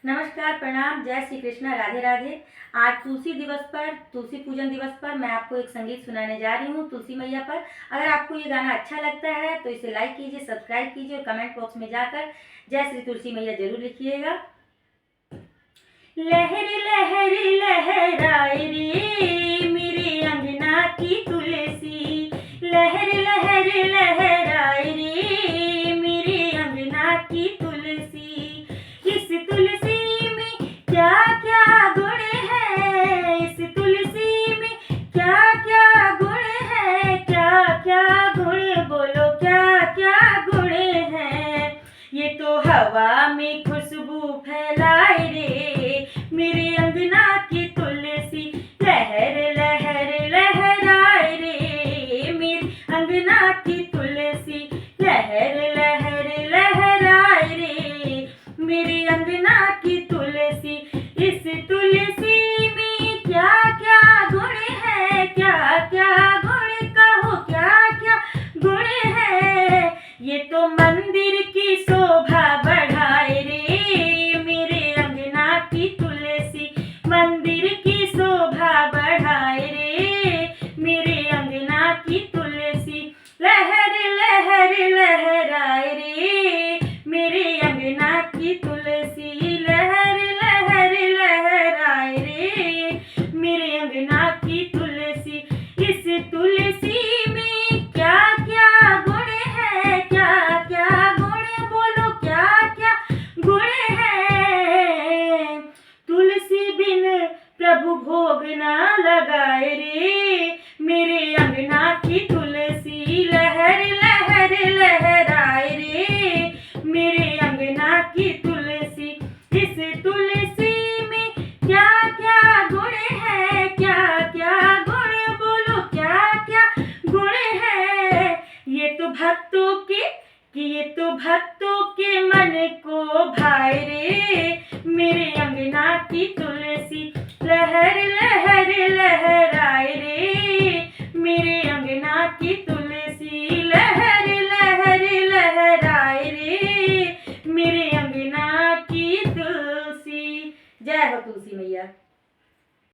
नमस्कार, प्रणाम, जय श्री कृष्ण, राधे राधे। आज तुलसी दिवस पर, तुलसी पूजन दिवस पर मैं आपको एक संगीत सुनाने जा रही हूँ तुलसी मैया पर। अगर आपको ये गाना अच्छा लगता है तो इसे लाइक कीजिए, सब्सक्राइब कीजिए और कमेंट बॉक्स में जाकर जय श्री तुलसी मैया जरूर लिखिएगा। लहरी लहरी लहराए रे मेरे अंगना की तुलसी, लहरी लहरी लहराए रे मेरे अंगना की तुलसी। इस तुलसी में क्या क्या गुण है, इस तुलसी में क्या क्या गुण है, क्या क्या गुण, बोलो क्या क्या गुण है। ये तो हवा में खुशबू फैलाए रे मेरे अंगना की तुलसी, लहर लहर लहराए रे मेरे अंगना की तुलसी, लहर लहर लहराए रे मेरे अंगना की तुलसी। इस तुलसी में क्या क्या गुण है, क्या क्या गुण, कहो क्या क्या गुण है। ये तो मंदिर की शोभा बढ़ाए रे मेरे अंगना की तुलसी, मंदिर की शोभा बढ़ाए रे मेरे अंगना की तुलसी, लहर लहर लहराए रे मेरे अंगना की तुलसी, लहर लहर लहराए रे मेरे अंगना की तुलसी। इस तुलसी में क्या क्या गुण है, क्या क्या गुण, बोलो क्या क्या गुण है। तुलसी बिन प्रभु भोग ना लगाए रे मेरे अंगना की तुलसी, लहर लहर लहराए रे मेरे अंगना की तुलसी। इस तुलसी में क्या क्या गुण है, क्या क्या गुण, बोलो क्या क्या गुण है। ये तो भक्तों के, ये तो भक्तों के मन को भाए रे मेरे अंगना की तुलसी, लहर